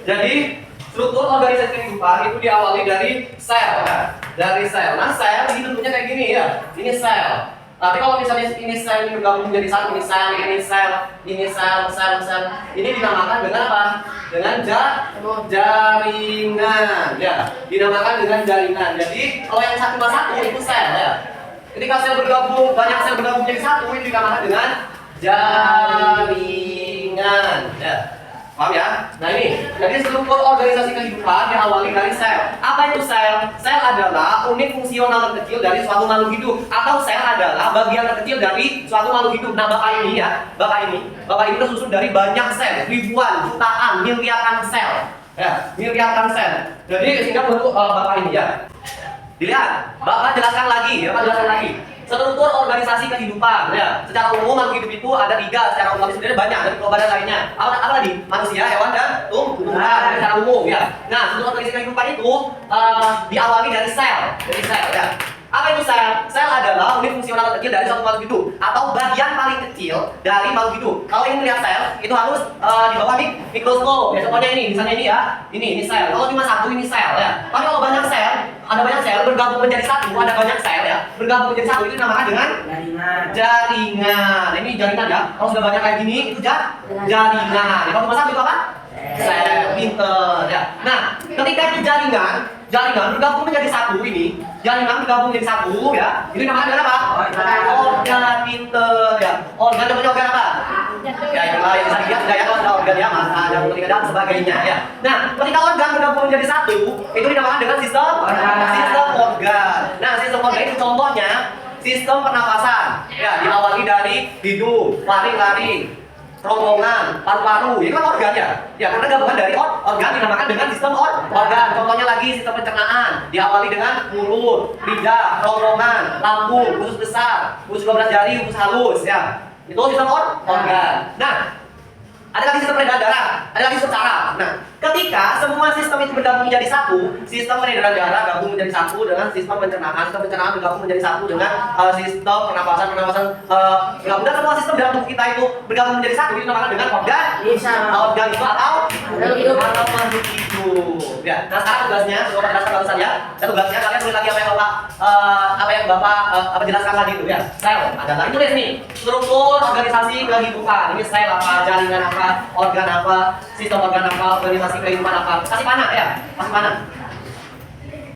Jadi struktur organisasi kehidupan itu diawali dari sel, ya. Dari sel. Nah, sel ini bentuknya kayak gini ya. Ini sel. Tapi kalau misalnya ini sel ini bergabung menjadi satu, ini sel, sel. Ini dinamakan dengan apa? Dengan jaringan, ya. Dinamakan dengan jaringan. Jadi kalau yang satu sama satu itu sel, ya. Ketika sel bergabung, banyak sel bergabung menjadi satu, itu dinamakan dengan jaringan, ya. Paham ya? Nah ini, jadi struktur organisasi kehidupan diawali dari sel. Apa itu sel? Sel adalah unit fungsional terkecil dari suatu makhluk hidup, atau sel adalah bagian terkecil dari suatu makhluk hidup. Nah, bapak ini tersusun dari banyak sel, ribuan, jutaan, miliaran sel, ya, miliaran sel. Jadi sehingga bentuk bapak ini ya. Dilihat, bapak jelaskan lagi, struktur organisasi kehidupan, ya. Secara umum makhluk hidup itu ada 3, secara umum sebenarnya banyak dari kelompok lainnya. Apa tadi? Manusia, hewan dan tumbuhan secara umum, ya. Nah, struktur organisasi kehidupan itu diawali dari sel, ya. Apa itu sel? Sel adalah unit fungsional terkecil dari suatu makhluk hidup atau bagian paling kecil dari makhluk hidup. Kalau ingin melihat sel, itu harus di bawah mikroskop. Ya, contohnya ini, misalnya ini ya. Ini sel. Kalau cuma satu ini sel, ya. Tapi kalau banyak sel, ada banyak sel bergabung menjadi satu, ada banyak sel ya. Bergabung menjadi satu itu dinamakan dengan jaringan. Ini jaringan ya. Kalau sudah banyak kayak gini itu jaringan. Kalau cuma satu itu apa? Sel. Pinter ya. Nah, ketika itu jaringan bergabung menjadi satu ini, jaringan bergabung menjadi satu ya. Ini namanya adalah apa? Organ. Pinter ya. Organ namanya organ apa? Ya, itulah yang bisa dilihat sudah ya, kalau ada organ ya, mata, jantung, telinga dan sebagainya ya. Nah, ketika organ bergabung menjadi satu, itu dinamakan dengan sistem organ. Nah, sistem organ itu contohnya sistem pernapasan. Ya, diawali dari hidung, lari, kerongkongan, paru-paru, itu kan organ ya. Ya, karena gabungan dari organ dinamakan dengan sistem organ. Contohnya lagi sistem pencernaan, diawali dengan mulut, lidah, kerongkongan, lambung, usus besar, usus 12 jari, usus halus ya. Itu sistem organ. Nah, ada lagi sistem peredaran darah, ada lagi sistem saraf. Nah, ketika semua sistem itu bergabung menjadi satu, sistem peredaran darah gabung menjadi satu dengan sistem pencernaan bergabung menjadi satu dengan sistem pernapasan gabung, dan semua sistem dalam tubuh kita itu bergabung menjadi satu, itu dinamakan dengan organ itu atau makhluk hidup. Ya, nah sekarang tugasnya, coba jelaskan barusan ya. Dan tugasnya kalian tulis lagi apa yang bapak jelaskan tadi itu ya. Sel adalah tulis nih struktur organisasi kehidupan. Ini sel apa, jaringan apa, organ apa, sistem organ apa, organisasi kehidupan apa. Kasih panah ya, kasih panah.